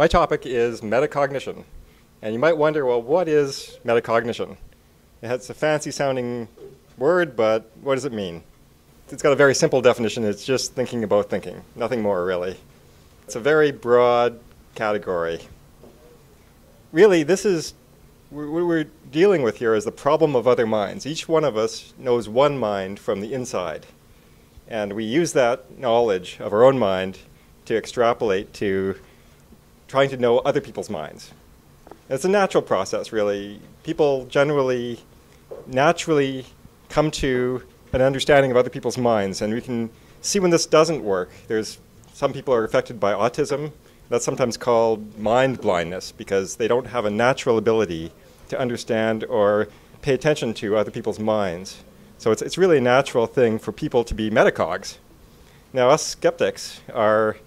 My topic is metacognition. And you might wonder, well, what is metacognition? It's a fancy sounding word, but what does it mean? It's got a very simple definition. It's just thinking about thinking, nothing more really. It's a very broad category. Really, this is what we're dealing with here is the problem of other minds. Each one of us knows one mind from the inside. And we use that knowledge of our own mind to extrapolate to trying to know other people's minds. It's a natural process, really. People generally, naturally come to an understanding of other people's minds, and we can see when this doesn't work. Some people are affected by autism. That's sometimes called mind blindness because they don't have a natural ability to understand or pay attention to other people's minds. So it's really a natural thing for people to be metacogs. Now, us skeptics are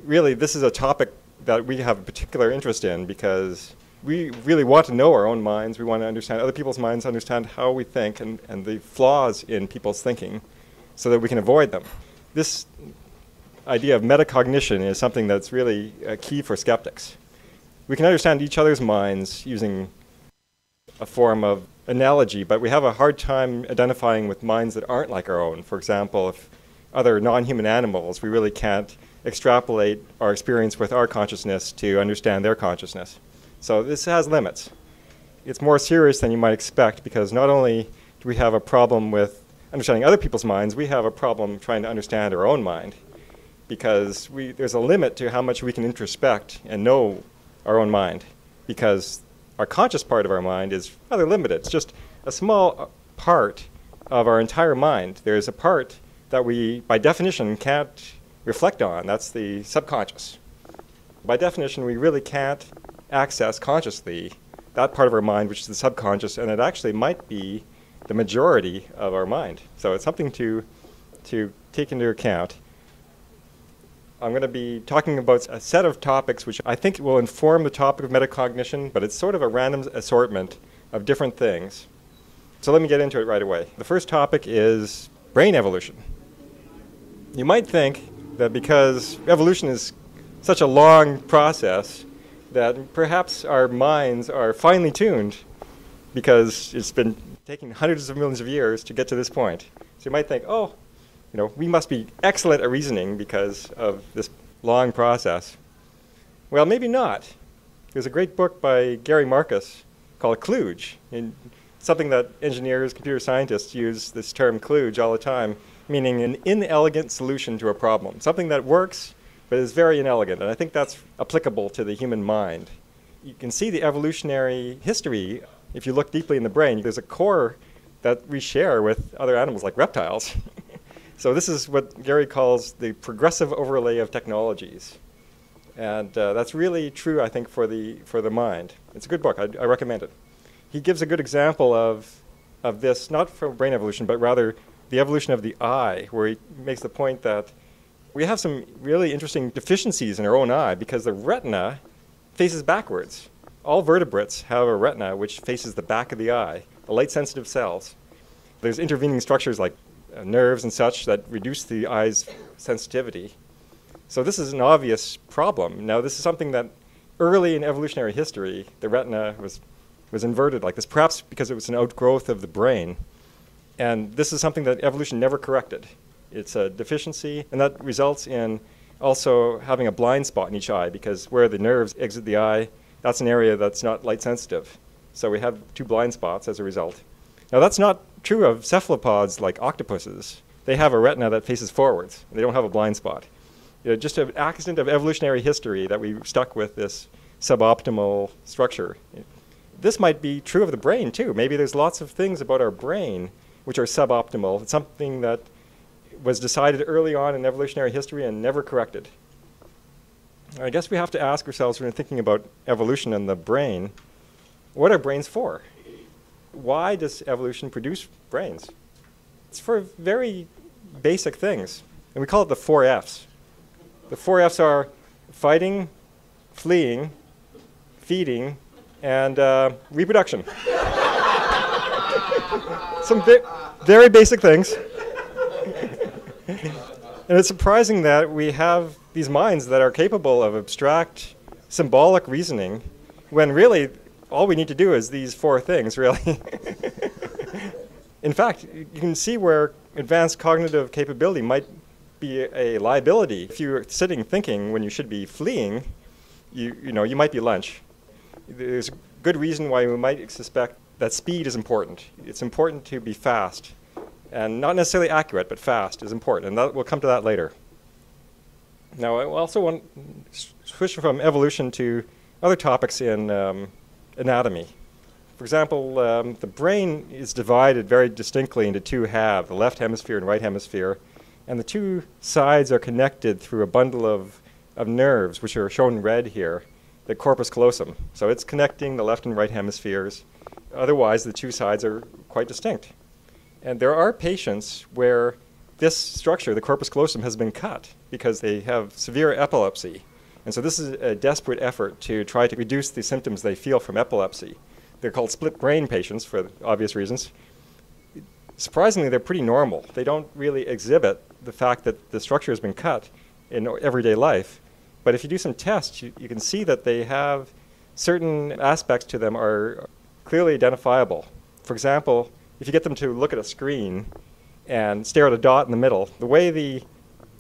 really, this is a topic that we have a particular interest in because we really want to know our own minds. We want to understand other people's minds, understand how we think and the flaws in people's thinking so that we can avoid them. This idea of metacognition is something that's really key for skeptics. We can understand each other's minds using a form of analogy, but we have a hard time identifying with minds that aren't like our own. For example, if other non-human animals, we really can't extrapolate our experience with our consciousness to understand their consciousness. So this has limits. It's more serious than you might expect because not only do we have a problem with understanding other people's minds, we have a problem trying to understand our own mind because there's a limit to how much we can introspect and know our own mind because our conscious part of our mind is rather limited. It's just a small part of our entire mind. There's a part that we, by definition, can't reflect on. That's the subconscious. By definition, we really can't access consciously that part of our mind, which is the subconscious, and it actually might be the majority of our mind. So it's something to take into account. I'm going to be talking about a set of topics which I think will inform the topic of metacognition, but it's sort of a random assortment of different things. So let me get into it right away. The first topic is brain evolution. You might think that because evolution is such a long process that perhaps our minds are finely tuned because it's been taking hundreds of millions of years to get to this point. So you might think, oh, we must be excellent at reasoning because of this long process. Well, maybe not. There's a great book by Gary Marcus called kludge, and something that engineers, computer scientists use this term kludge all the time, meaning an inelegant solution to a problem, something that works but is very inelegant. And I think that's applicable to the human mind. You can see the evolutionary history. If you look deeply in the brain, there's a core that we share with other animals like reptiles. So this is what Gary calls the progressive overlay of technologies. And that's really true, I think, for the mind. It's a good book. I recommend it. He gives a good example of this, not for brain evolution, but rather the evolution of the eye, where he makes the point that we have some really interesting deficiencies in our own eye because the retina faces backwards. All vertebrates have a retina which faces the back of the eye, the light-sensitive cells. There's intervening structures like nerves and such that reduce the eye's sensitivity. So this is an obvious problem. Now, this is something that early in evolutionary history, the retina was inverted like this, perhaps because it was an outgrowth of the brain. And this is something that evolution never corrected. It's a deficiency, and that results in also having a blind spot in each eye because where the nerves exit the eye, that's an area that's not light sensitive. So we have two blind spots as a result. Now that's not true of cephalopods like octopuses. They have a retina that faces forwards. They don't have a blind spot. Just an accident of evolutionary history that we stuck with this suboptimal structure. This might be true of the brain too. Maybe there's lots of things about our brain which are suboptimal. It's something that was decided early on in evolutionary history and never corrected. I guess we have to ask ourselves when we're thinking about evolution and the brain, what are brains for? Why does evolution produce brains? It's for very basic things, and we call it the 4 Fs. The 4 Fs are fighting, fleeing, feeding, and reproduction. Some very basic things. And it's surprising that we have these minds that are capable of abstract symbolic reasoning when really all we need to do is these four things, really. In fact, you can see where advanced cognitive capability might be a liability. If you're sitting thinking when you should be fleeing, you might be lunch. There's good reason why we might suspect that speed is important. It's important to be fast, and not necessarily accurate, but fast is important, and we'll come to that later. Now, I also want to switch from evolution to other topics in anatomy. For example, the brain is divided very distinctly into two halves, the left hemisphere and right hemisphere, and the two sides are connected through a bundle of nerves, which are shown in red here, the corpus callosum. So it's connecting the left and right hemispheres. Otherwise, the two sides are quite distinct. And there are patients where this structure, the corpus callosum, has been cut because they have severe epilepsy. And so this is a desperate effort to try to reduce the symptoms they feel from epilepsy. They're called split brain patients for obvious reasons. Surprisingly, they're pretty normal. They don't really exhibit the fact that the structure has been cut in everyday life. But if you do some tests, you can see that they have certain aspects to them are clearly identifiable. For example, if you get them to look at a screen and stare at a dot in the middle, the way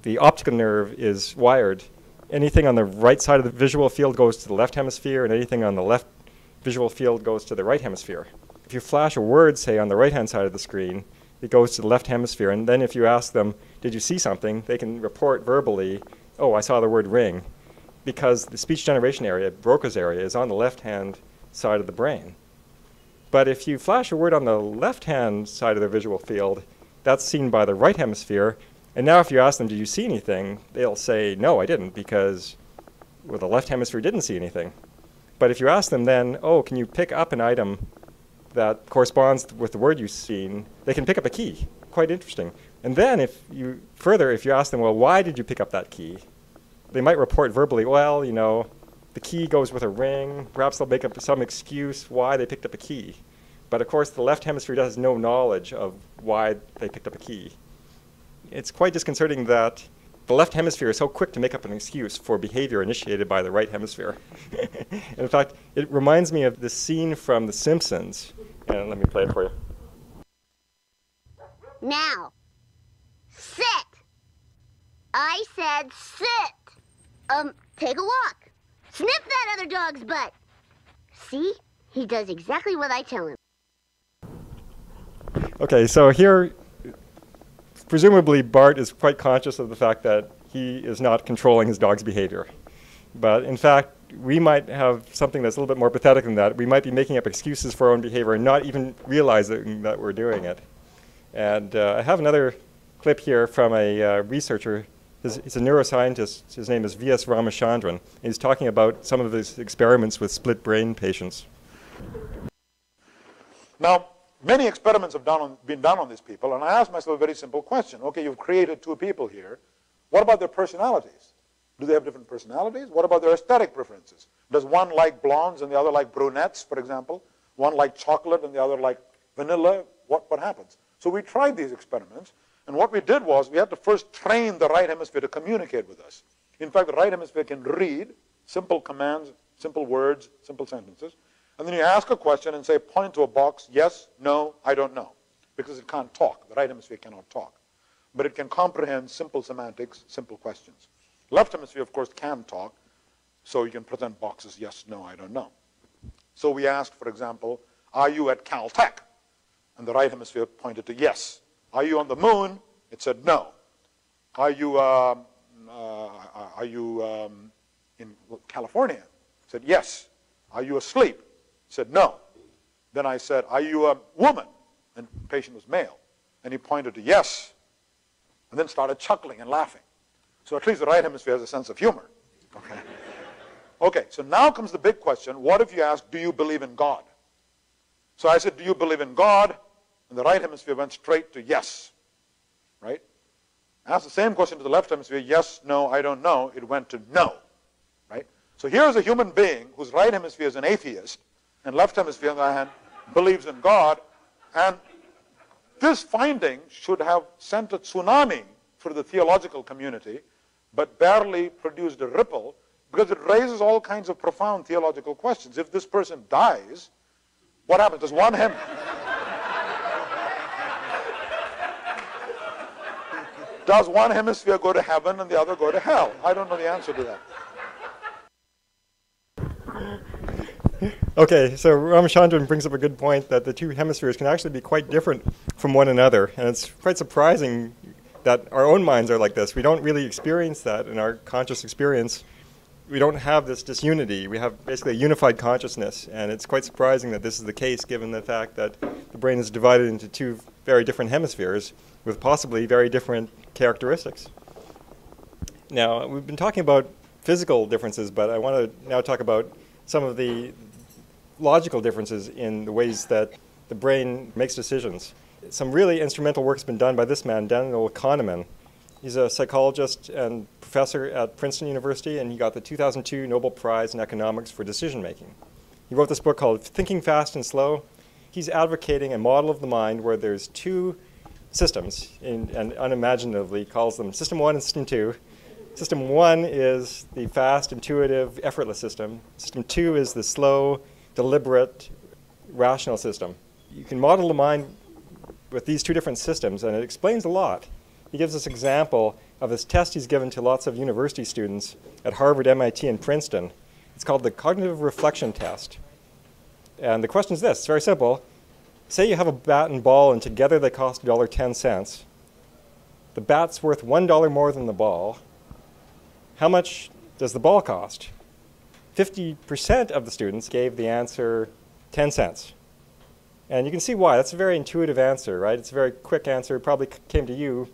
the optical nerve is wired, anything on the right side of the visual field goes to the left hemisphere, and anything on the left visual field goes to the right hemisphere. If you flash a word, say, on the right-hand side of the screen, it goes to the left hemisphere. And then if you ask them, did you see something, they can report verbally, oh, I saw the word ring, because the speech generation area, Broca's area, is on the left-hand side of the brain. But if you flash a word on the left-hand side of the visual field, that's seen by the right hemisphere. And now if you ask them, did you see anything, they'll say, no, I didn't, because the left hemisphere didn't see anything. But if you ask them then, oh, can you pick up an item that corresponds with the word you've seen, they can pick up a key. Quite interesting. And then if you ask them, well, why did you pick up that key? They might report verbally, well, the key goes with a ring. Perhaps they'll make up some excuse why they picked up a key. But of course, the left hemisphere has no knowledge of why they picked up a key. It's quite disconcerting that the left hemisphere is so quick to make up an excuse for behavior initiated by the right hemisphere. In fact, it reminds me of the scene from The Simpsons. And let me play it for you. Now, sit. I said sit. Take a walk. Sniff that other dog's butt. See? He does exactly what I tell him. Okay, so here, presumably Bart is quite conscious of the fact that he is not controlling his dog's behavior. But in fact, we might have something that's a little bit more pathetic than that. We might be making up excuses for our own behavior and not even realizing that we're doing it. And I have another clip here from a researcher. He's a neuroscientist. His name is V.S. Ramachandran. He's talking about some of his experiments with split brain patients. Now, many experiments have been done on these people, and I asked myself a very simple question. Okay, you've created two people here. What about their personalities? Do they have different personalities? What about their aesthetic preferences? Does one like blondes and the other like brunettes, for example? One like chocolate and the other like vanilla? What happens? So we tried these experiments, and what we did was we had to first train the right hemisphere to communicate with us. In fact, the right hemisphere can read simple commands, simple words, simple sentences. And then you ask a question and say, point to a box, yes, no, I don't know. Because it can't talk. The right hemisphere cannot talk. But it can comprehend simple semantics, simple questions. Left hemisphere, of course, can talk. So you can present boxes, yes, no, I don't know. So we asked, for example, are you at Caltech? And the right hemisphere pointed to yes. Are you on the moon? It said no. Are you in California? It said yes. Are you asleep? It said no. Then I said, are you a woman? And the patient was male. And he pointed to yes. And then started chuckling and laughing. So at least the right hemisphere has a sense of humor. Okay. Okay, so now comes the big question. What if you ask, do you believe in God? So I said, do you believe in God? And the right hemisphere went straight to yes. Right? Asked the same question to the left hemisphere, yes, no, I don't know. It went to no. Right? So here's a human being whose right hemisphere is an atheist, and left hemisphere, on the other hand, believes in God. And this finding should have sent a tsunami through the theological community, but barely produced a ripple, because it raises all kinds of profound theological questions. If this person dies, what happens? Does one hemisphere go to heaven and the other go to hell? I don't know the answer to that. Okay, so Ramachandran brings up a good point that the two hemispheres can actually be quite different from one another, and it's quite surprising that our own minds are like this. We don't really experience that in our conscious experience. We don't have this disunity. We have basically a unified consciousness, and it's quite surprising that this is the case given the fact that the brain is divided into two very different hemispheres with possibly very different characteristics. Now, we've been talking about physical differences, but I want to now talk about some of the logical differences in the ways that the brain makes decisions. Some really instrumental work has been done by this man, Daniel Kahneman. He's a psychologist and professor at Princeton University, and he got the 2002 Nobel Prize in Economics for decision making. He wrote this book called Thinking Fast and Slow. He's advocating a model of the mind where there's two systems, and unimaginatively calls them System 1 and System 2. System 1 is the fast, intuitive, effortless system. System 2 is the slow, deliberate, rational system. You can model the mind with these two different systems, and it explains a lot. He gives this example of this test he's given to lots of university students at Harvard, MIT, and Princeton. It's called the Cognitive Reflection Test. And the question is this, it's very simple. Say you have a bat and ball, and together they cost $1.10. The bat's worth $1 more than the ball. How much does the ball cost? 50% of the students gave the answer 10 cents. And you can see why. That's a very intuitive answer, right? It's a very quick answer. It probably came to you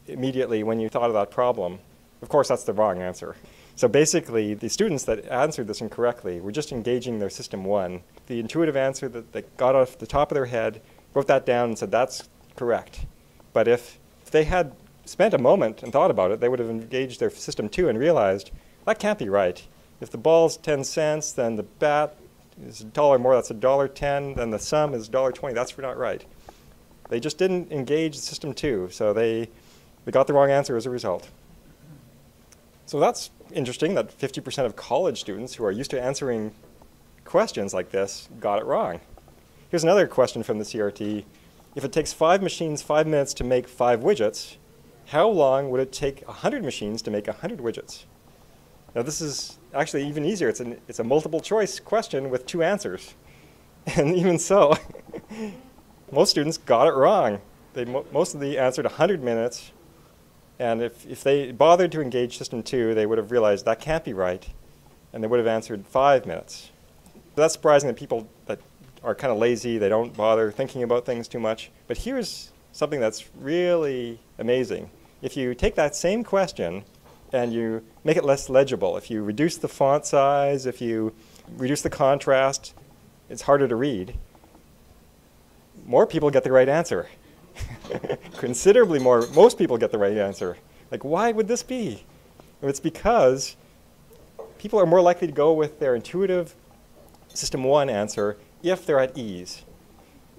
immediately when you thought of that problem. Of course, that's the wrong answer. So basically, the students that answered this incorrectly were just engaging their System 1. The intuitive answer that they got off the top of their head, wrote that down and said, that's correct. But if they had spent a moment and thought about it, they would have engaged their System 2 and realized, that can't be right. If the ball's 10 cents, then the bat is $1 more, that's $1.10, then the sum is $1.20, that's not right. They just didn't engage System 2, so they got the wrong answer as a result. So that's interesting that 50% of college students who are used to answering questions like this got it wrong. Here's another question from the CRT. If it takes 5 machines 5 minutes to make 5 widgets, how long would it take 100 machines to make 100 widgets? Now this is actually even easier. It's a multiple choice question with 2 answers. And even so, most students got it wrong. Most of them answered 100 minutes. And if they bothered to engage System 2, they would have realized that can't be right. And they would have answered 5 minutes. So that's surprising that people that are kind of lazy, they don't bother thinking about things too much. But here's something that's really amazing. If you take that same question and you make it less legible, if you reduce the font size, if you reduce the contrast, it's harder to read, more people get the right answer. Considerably more. Most people get the right answer. Like, why would this be? Well, it's because people are more likely to go with their intuitive System 1 answer if they're at ease.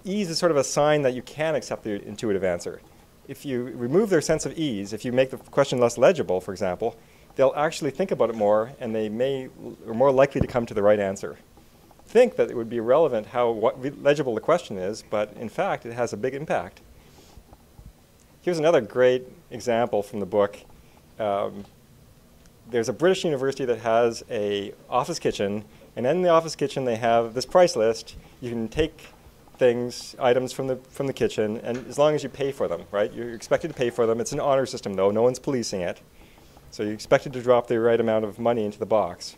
Ease is sort of a sign that you can accept the intuitive answer. If you remove their sense of ease, if you make the question less legible, for example, they'll actually think about it more, and they are more likely to come to the right answer. Think that it would be irrelevant what legible the question is, but in fact, it has a big impact. Here's another great example from the book. There's a British university that has an office kitchen, and in the office kitchen they have this price list. You can take items from the kitchen, and as long as you pay for them, right? You're expected to pay for them. It's an honor system, though. No one's policing it. So you're expected to drop the right amount of money into the box.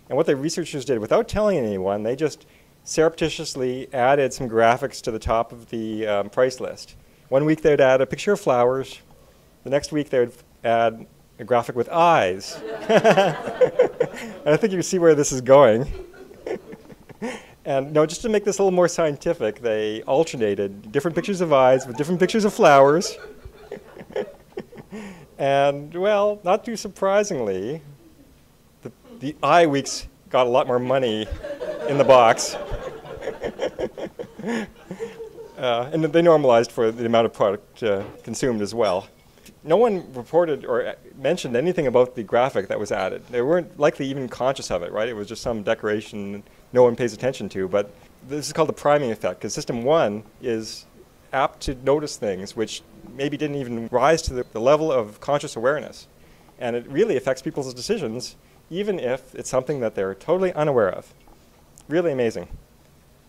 And what the researchers did, without telling anyone, they just surreptitiously added some graphics to the top of the price list. One week they'd add a picture of flowers. The next week they would add a graphic with eyes. And I think you can see where this is going. And just to make this a little more scientific, they alternated different pictures of eyes with different pictures of flowers. And, well, not too surprisingly, the eye weeks got a lot more money in the box. And they normalized for the amount of product consumed as well. no one reported or mentioned anything about the graphic that was added. They weren't likely even conscious of it, right? It was just some decoration no one pays attention to. But this is called the priming effect, because System 1 is apt to notice things which maybe didn't even rise to the level of conscious awareness. And it really affects people's decisions, even if it's something that they're totally unaware of. Really amazing.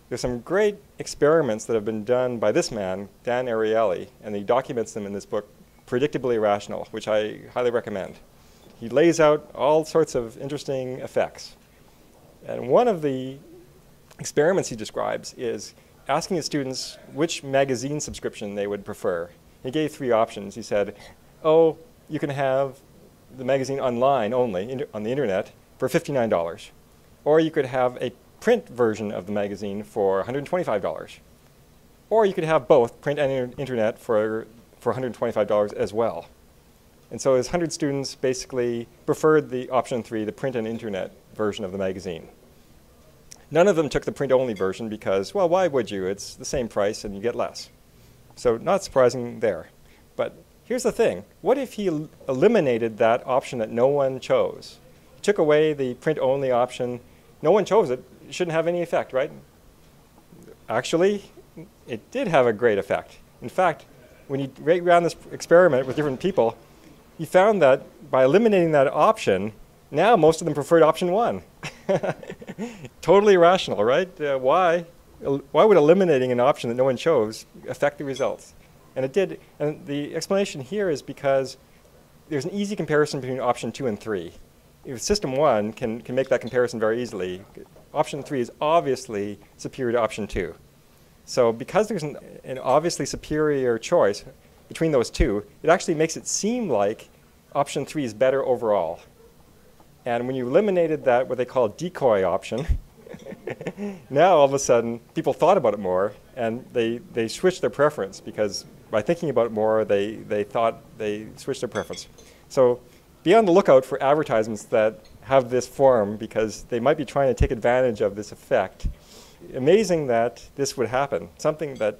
There's some great experiments that have been done by this man, Dan Ariely, and he documents them in this book, Predictably Irrational, which I highly recommend. He lays out all sorts of interesting effects. And one of the experiments he describes is asking his students which magazine subscription they would prefer. He gave 3 options. He said, oh, you can have the magazine online only, on the internet, for $59. Or you could have a print version of the magazine for $125. Or you could have both, print and internet, for $125 as well. And so his 100 students basically preferred the option 3, the print and internet version of the magazine. None of them took the print-only version because, well, why would you? It's the same price and you get less. So not surprising there. But here's the thing. What if he eliminated that option that no one chose? He took away the print-only option. No one chose it. It shouldn't have any effect, right? Actually, it did have a great effect. In fact, when he ran this experiment with different people, he found that by eliminating that option, now most of them preferred option 1. Totally irrational, right? Why would eliminating an option that no one chose affect the results? And it did. And the explanation here is because there's an easy comparison between option 2 and 3. If System 1 can make that comparison very easily, option 3 is obviously superior to option 2. So because there's an obviously superior choice between those two, it actually makes it seem like option 3 is better overall. And when you eliminated that, what they call decoy option, now all of a sudden people thought about it more and they switched their preference, because by thinking about it more, they thought they switched their preference. So be on the lookout for advertisements that have this form, because they might be trying to take advantage of this effect. Amazing that this would happen. Something that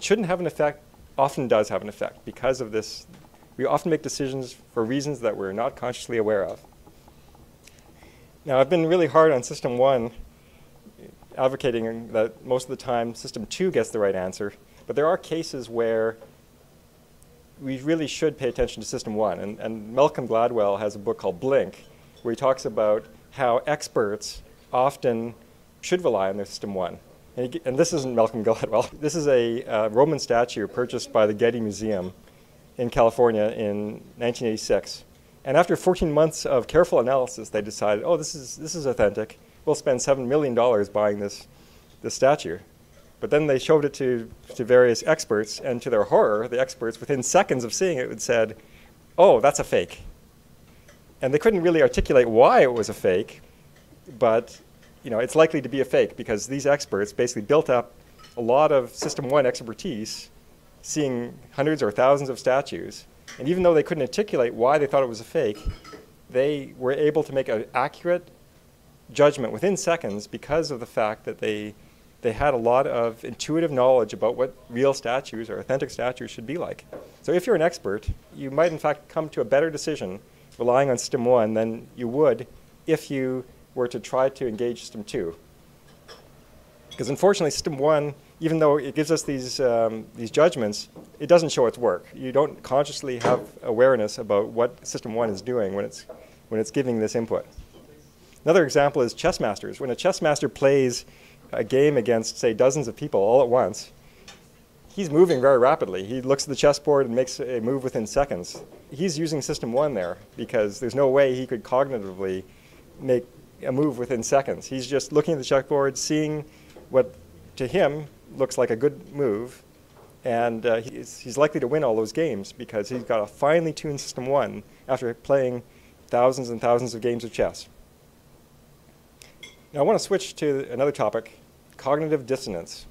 shouldn't have an effect often does have an effect because of this. We often make decisions for reasons that we're not consciously aware of. Now, I've been really hard on System 1, advocating that most of the time System 2 gets the right answer, but there are cases where we really should pay attention to System 1. And Malcolm Gladwell has a book called Blink, where he talks about how experts often should rely on their System 1. And this isn't Malcolm Gladwell. This is a Roman statue purchased by the Getty Museum in California in 1986. And after 14 months of careful analysis, they decided, oh, this is authentic. We'll spend $7 million buying this statue. But then they showed it to various experts, and to their horror, the experts, within seconds of seeing it, said, oh, that's a fake. And they couldn't really articulate why it was a fake, but it's likely to be a fake because these experts basically built up a lot of System 1 expertise, seeing hundreds or thousands of statues. And even though they couldn't articulate why they thought it was a fake, they were able to make an accurate judgment within seconds because of the fact that they had a lot of intuitive knowledge about what real statues or authentic statues should be like. So if you're an expert, you might in fact come to a better decision relying on System 1 than you would if you were to try to engage System 2. Because unfortunately, System 1, even though it gives us these judgments, it doesn't show its work. You don't consciously have awareness about what System 1 is doing when it's giving this input. Another example is chess masters. When a chess master plays a game against, say, dozens of people all at once, he's moving very rapidly. He looks at the chessboard and makes a move within seconds. He's using System 1 there because there's no way he could cognitively make a move within seconds. He's just looking at the chessboard, seeing what to him looks like a good move, and he's likely to win all those games because he's got a finely tuned System 1 after playing thousands and thousands of games of chess. Now I want to switch to another topic, cognitive dissonance.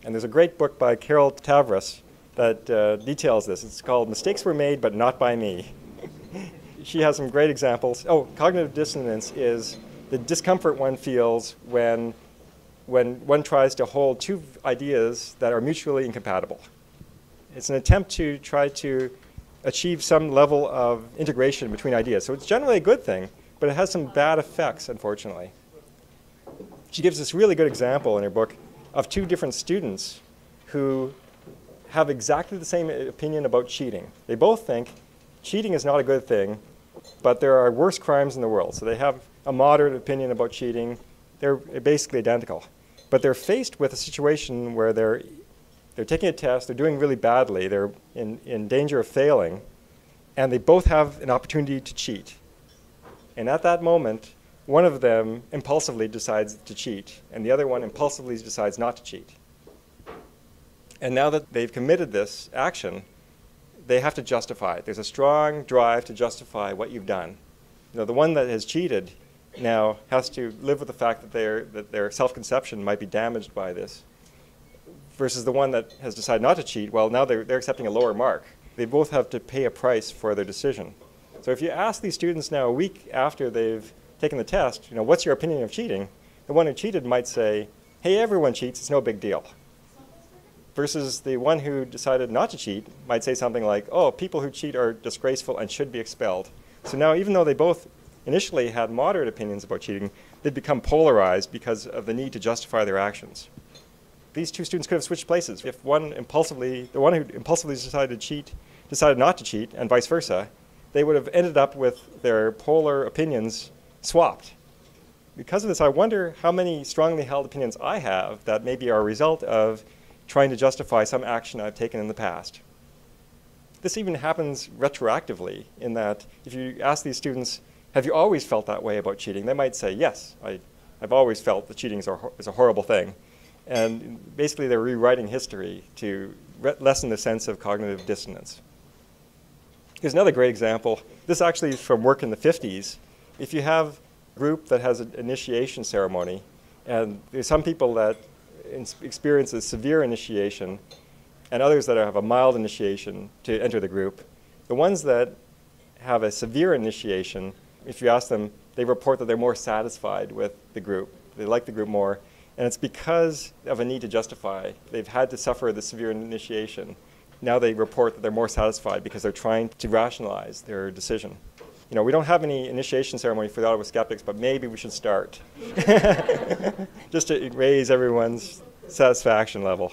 And there's a great book by Carol Tavris that details this. It's called Mistakes Were Made But Not By Me. She has some great examples. Oh, cognitive dissonance is the discomfort one feels when one tries to hold two ideas that are mutually incompatible. It's an attempt to try to achieve some level of integration between ideas. So it's generally a good thing, but it has some bad effects, unfortunately. She gives this really good example in her book of two different students who have exactly the same opinion about cheating. They both think cheating is not a good thing, but there are worse crimes in the world. So they have a moderate opinion about cheating. They're basically identical. But they're faced with a situation where they're taking a test, they're doing really badly, they're in danger of failing, and they both have an opportunity to cheat. And at that moment, one of them impulsively decides to cheat, and the other one impulsively decides not to cheat. And now that they've committed this action, they have to justify it. There's a strong drive to justify what you've done. You know, the one that has cheated now has to live with the fact that their self-conception might be damaged by this, versus the one that has decided not to cheat. Well, now they're accepting a lower mark. They both have to pay a price for their decision. So if you ask these students now a week after they've taken the test, you know, what's your opinion of cheating? The one who cheated might say, hey, everyone cheats, it's no big deal. Versus the one who decided not to cheat might say something like, oh, people who cheat are disgraceful and should be expelled. So now, even though they both initially had moderate opinions about cheating, they've become polarized because of the need to justify their actions. These two students could have switched places. If the one who impulsively decided to cheat, decided not to cheat, and vice versa, they would have ended up with their polar opinions swapped. Because of this, I wonder how many strongly held opinions I have that maybe are a result of trying to justify some action I've taken in the past. This even happens retroactively in that if you ask these students, have you always felt that way about cheating? They might say, yes, I've always felt that cheating is a horrible thing. And basically they're rewriting history to lessen the sense of cognitive dissonance. Here's another great example. This actually is from work in the 50s. If you have a group that has an initiation ceremony, and there's some people that experience a severe initiation and others that have a mild initiation to enter the group, the ones that have a severe initiation, if you ask them, they report that they're more satisfied with the group. They like the group more. And it's because of a need to justify. They've had to suffer the severe initiation. Now they report that they're more satisfied because they're trying to rationalize their decision. You know, we don't have any initiation ceremony for the Ottawa Skeptics, but maybe we should start. Just to raise everyone's satisfaction level.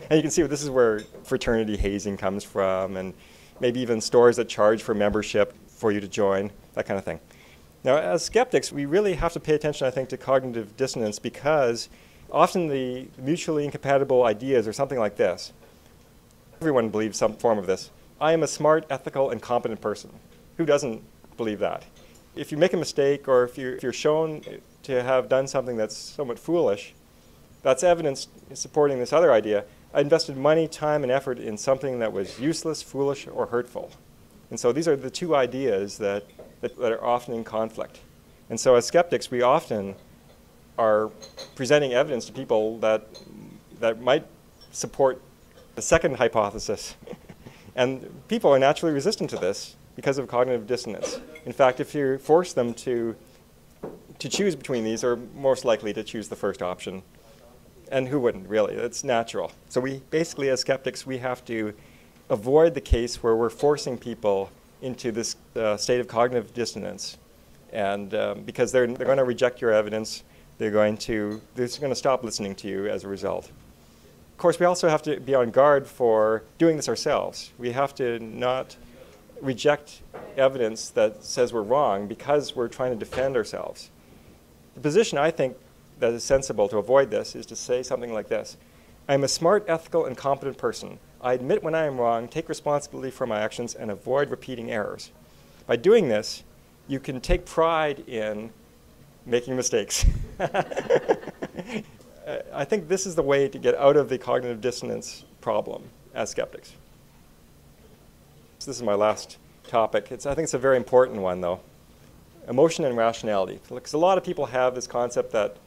And you can see this is where fraternity hazing comes from, and maybe even stores that charge for membership for you to join, that kind of thing. Now, as skeptics, we really have to pay attention, I think, to cognitive dissonance because often the mutually incompatible ideas are something like this. Everyone believes some form of this. I am a smart, ethical, and competent person. Who doesn't believe that? If you make a mistake or if you're shown to have done something that's somewhat foolish, that's evidence supporting this other idea. I invested money, time, and effort in something that was useless, foolish, or hurtful. And so these are the two ideas that are often in conflict. And so as skeptics, we often are presenting evidence to people that might support the second hypothesis. And people are naturally resistant to this because of cognitive dissonance. In fact, if you force them to choose between these, they're most likely to choose the first option. And who wouldn't, really? It's natural. So we basically, as skeptics, we have to avoid the case where we're forcing people into this state of cognitive dissonance. And because they're going to reject your evidence, they're going to stop listening to you as a result. Of course, we also have to be on guard for doing this ourselves. We have to not reject evidence that says we're wrong because we're trying to defend ourselves. The position, I think, that is sensible to avoid this is to say something like this. I'm a smart, ethical, and competent person. I admit when I am wrong, take responsibility for my actions, and avoid repeating errors. By doing this, you can take pride in making mistakes. I think this is the way to get out of the cognitive dissonance problem as skeptics. So this is my last topic. I think it's a very important one, though. Emotion and rationality. Because a lot of people have this concept that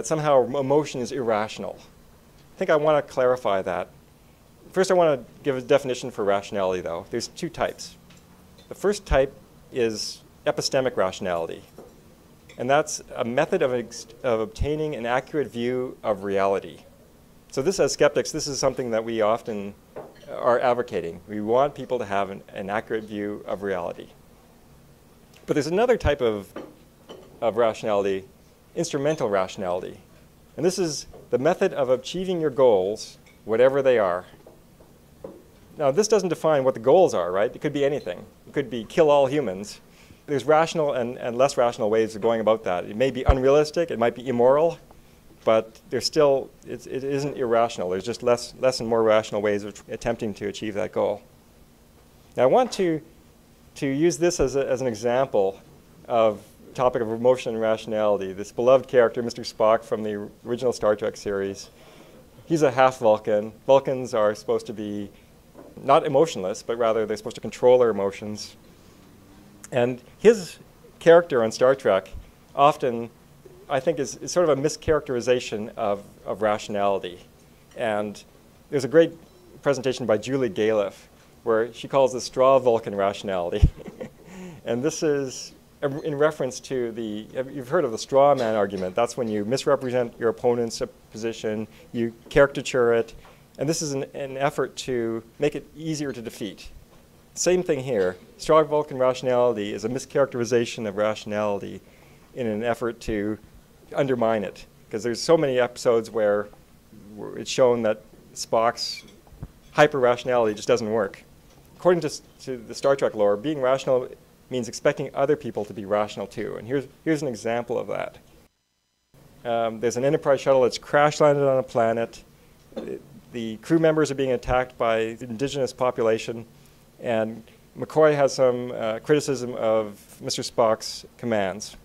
somehow emotion is irrational. I think I want to clarify that. First, I want to give a definition for rationality, though. There's two types. The first type is epistemic rationality. And that's a method of obtaining an accurate view of reality. So this, as skeptics, this is something that we often are advocating. We want people to have an accurate view of reality. But there's another type of rationality, instrumental rationality. And this is the method of achieving your goals, whatever they are. Now, this doesn't define what the goals are, right? It could be anything. It could be kill all humans. There's rational and less rational ways of going about that. It may be unrealistic, it might be immoral, but there's still, it isn't irrational. There's just less and more rational ways of attempting to achieve that goal. Now, I want to use this as an example of the topic of emotion and rationality. This beloved character, Mr. Spock from the original Star Trek series, he's a half Vulcan. Vulcans are supposed to be not emotionless, but rather they're supposed to control their emotions. And his character on Star Trek often, I think, is sort of a mischaracterization of rationality. And there's a great presentation by Julie Galef where she calls this straw Vulcan rationality. And this is in reference to you've heard of the straw man argument. That's when you misrepresent your opponent's position, you caricature it, and this is an effort to make it easier to defeat. Same thing here. Straw Vulcan rationality is a mischaracterization of rationality in an effort to undermine it. Because there's so many episodes where it's shown that Spock's hyper-rationality just doesn't work. According to the Star Trek lore, being rational means expecting other people to be rational too. And here's an example of that. There's an Enterprise shuttle that's crash landed on a planet. The crew members are being attacked by the indigenous population. And McCoy has some criticism of Mr. Spock's commands.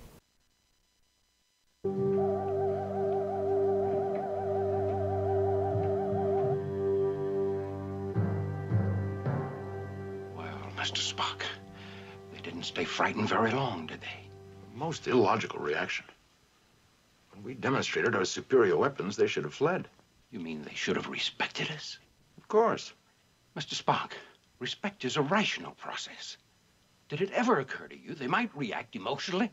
Mr. Spock, they didn't stay frightened very long, did they? Most illogical reaction. When we demonstrated our superior weapons, they should have fled. You mean they should have respected us? Of course. Mr. Spock, respect is a rational process. Did it ever occur to you they might react emotionally?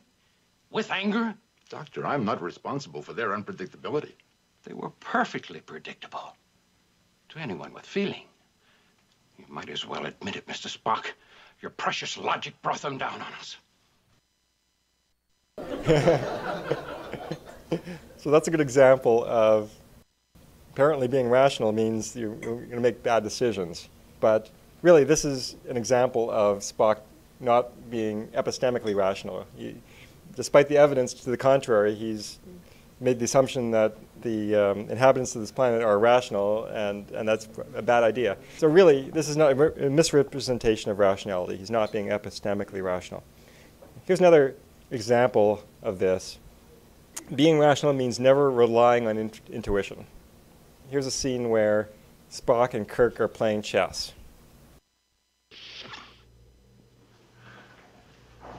With anger? Doctor, I'm not responsible for their unpredictability. They were perfectly predictable. To anyone with feeling. You might as well admit it, Mr. Spock. Your precious logic brought them down on us. So that's a good example of apparently being rational means you're going to make bad decisions. But really, this is an example of Spock not being epistemically rational. Despite the evidence to the contrary, he's made the assumption that the inhabitants of this planet are rational, and that's a bad idea. So really, this is not a misrepresentation of rationality. He's not being epistemically rational. Here's another example of this. Being rational means never relying on intuition. Here's a scene where Spock and Kirk are playing chess.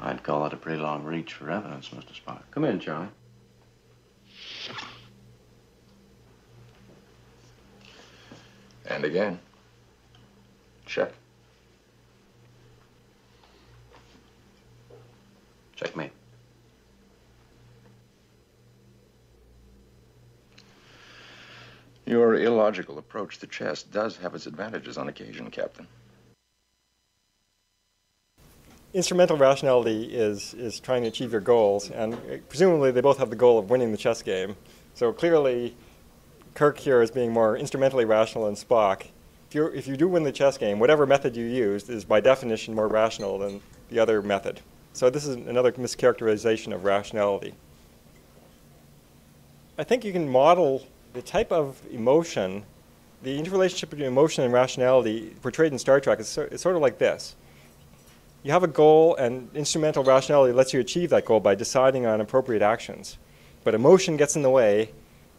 I'd call it a pretty long reach for evidence, Mr. Spock. Come in, Charlie. And again. Check. Checkmate. Your illogical approach to chess does have its advantages on occasion, Captain. Instrumental rationality is trying to achieve your goals, and presumably they both have the goal of winning the chess game. So clearly, Kirk here is being more instrumentally rational than Spock. If you do win the chess game, whatever method you used is by definition more rational than the other method. So this is another mischaracterization of rationality. I think you can model the type of emotion, the interrelationship between emotion and rationality portrayed in Star Trek is sort of like this. You have a goal, and instrumental rationality lets you achieve that goal by deciding on appropriate actions. But emotion gets in the way,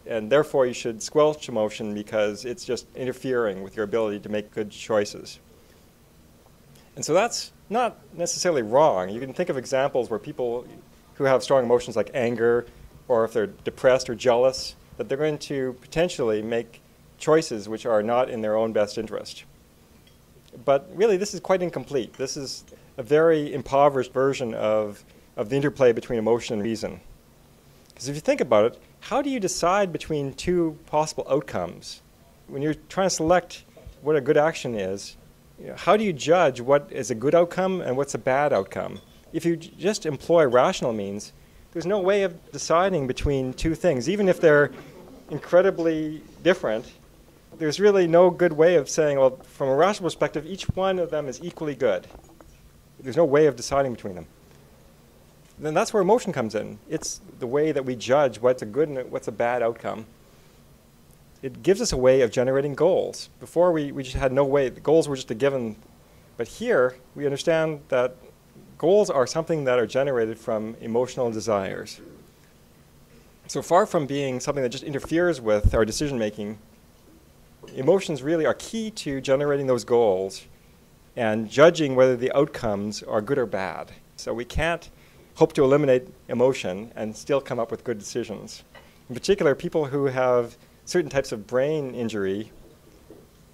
and therefore you should squelch emotion because it's just interfering with your ability to make good choices. And so that's not necessarily wrong. You can think of examples where people who have strong emotions like anger, or if they're depressed or jealous, that they're going to potentially make choices which are not in their own best interest. But really, this is quite incomplete. This is a very impoverished version of the interplay between emotion and reason. Because if you think about it, how do you decide between two possible outcomes? When you're trying to select what a good action is, how do you judge what is a good outcome and what's a bad outcome? If you just employ rational means, there's no way of deciding between two things. Even if they're incredibly different, there's really no good way of saying, well, from a rational perspective, each one of them is equally good. There's no way of deciding between them. Then that's where emotion comes in. It's the way that we judge what's a good and what's a bad outcome. It gives us a way of generating goals. Before, we just had no way. The goals were just a given. But here, we understand that goals are something that are generated from emotional desires. So far from being something that just interferes with our decision-making, emotions really are key to generating those goals and judging whether the outcomes are good or bad. So we can't hope to eliminate emotion and still come up with good decisions. In particular, people who have certain types of brain injury,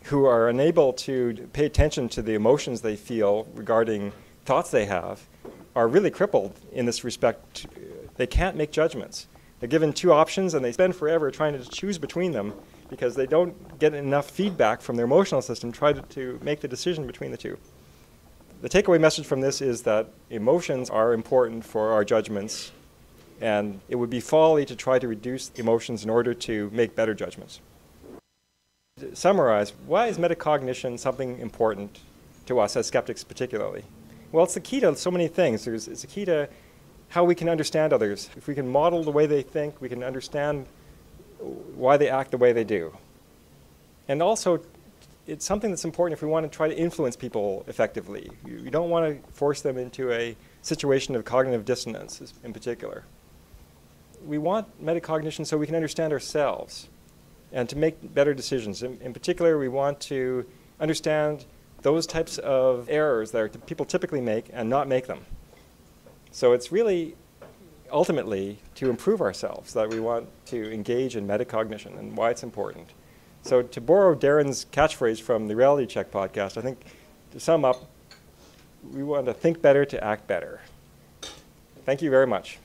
who are unable to pay attention to the emotions they feel regarding thoughts they have, are really crippled in this respect. They can't make judgments. They're given two options and they spend forever trying to choose between them because they don't get enough feedback from their emotional system to make the decision between the two. The takeaway message from this is that emotions are important for our judgments, and it would be folly to try to reduce emotions in order to make better judgments. To summarize, why is metacognition something important to us as skeptics particularly? Well, it's the key to so many things. It's the key to how we can understand others. If we can model the way they think, we can understand why they act the way they do. And also, it's something that's important if we want to try to influence people effectively. You don't want to force them into a situation of cognitive dissonance in particular. We want metacognition so we can understand ourselves and to make better decisions. In particular, we want to understand those types of errors that people typically make and not make them. So it's really ultimately to improve ourselves that we want to engage in metacognition and why it's important. So to borrow Darren's catchphrase from the Reality Check podcast, I think to sum up, we want to think better to act better. Thank you very much.